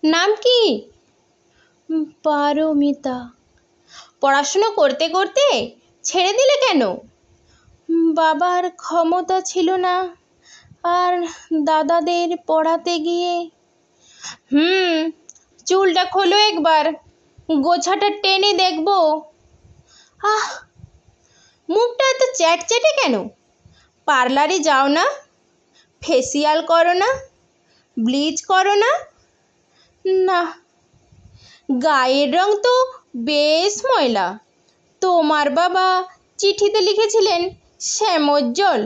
নাম কি? পারমিতা। পড়াশুনো করতে করতে ছেড়ে দিলে কেন? বাবার ক্ষমতা ছিল না, আর দাদাদের পড়াতে গিয়ে। চুলটা খোলো একবার, গোছাটা টেনে দেখবো। আহ, মুখটা এত চ্যাটচ্যাটে কেন? পার্লারে যাও না? ফেসিয়াল করো না? ব্লিচ করো না? না, গায়ের রং তো বেশ ময়লা। তোমার বাবা চিঠিতে লিখেছিলেন শ্যামোজ্জ্বল।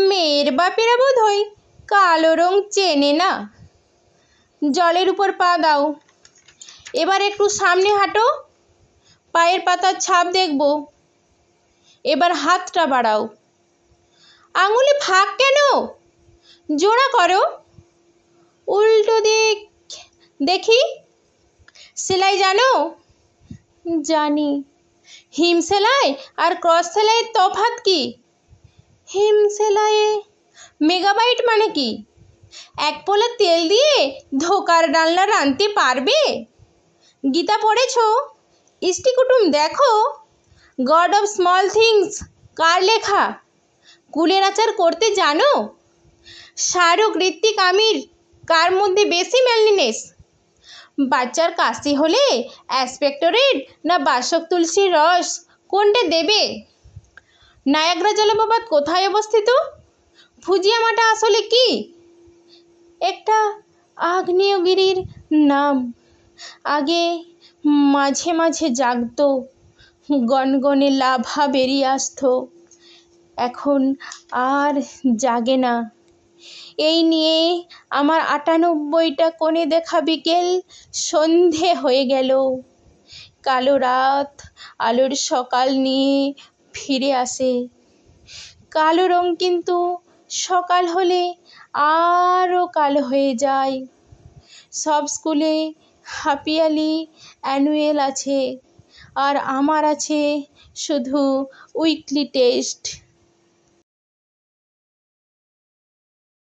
মেয়ের বাপেরা বোধহয় কালো রং চেনে না। জলের উপর পা দাও। এবার একটু সামনে হাঁটো, পায়ের পাতার ছাপ দেখব। এবার হাতটা বাড়াও। আঙুলে ফাঁক কেন? জোড়া করো। উল্টো দিক দেখি। সেলাই জানো? জানি। হিম সেলাই আর ক্রস সেলাইয়ের তফাৎ কি? হিম সেলাইয়ে মেগাবাইট মানে কি? এক পোলা তেল দিয়ে ধোকার ডালনা রাঁধতে পারবে? গীতা পড়েছো? ইষ্টিকুটুম দেখো? গড অফ স্মল থিংস কার লেখা? কুলের আচার করতে জানো? শাহরুখ, ঋত্বিক, আমির কার মধ্যে বেশি ম্যানলিনেস? বাচ্চার কাশি হলে অ্যাসপেক্টরেট না বাসক তুলসীর রস কোনটা দেবে? নায়াগ্রা জলপ্রপাত কোথায় অবস্থিত? ফুজিয়ামাটা আসলে কি? একটা আগ্নেয়গিরির নাম। আগে মাঝে মাঝে জাগতো, গনগনে লাভা বেরিয়ে আসতো। এখন আর জাগে না। এই নিয়ে আমার ৯৮টা কোণে দেখা বিকেল সন্ধে হয়ে গেল। কালো রাত আলোর সকাল নিয়ে ফিরে আসে। কালো রং কিন্তু সকাল হলে আরও কালো হয়ে যায়। সব স্কুলে হাফ ইয়ারলি অ্যানুয়াল আছে, আর আমার আছে শুধু উইকলি টেস্ট।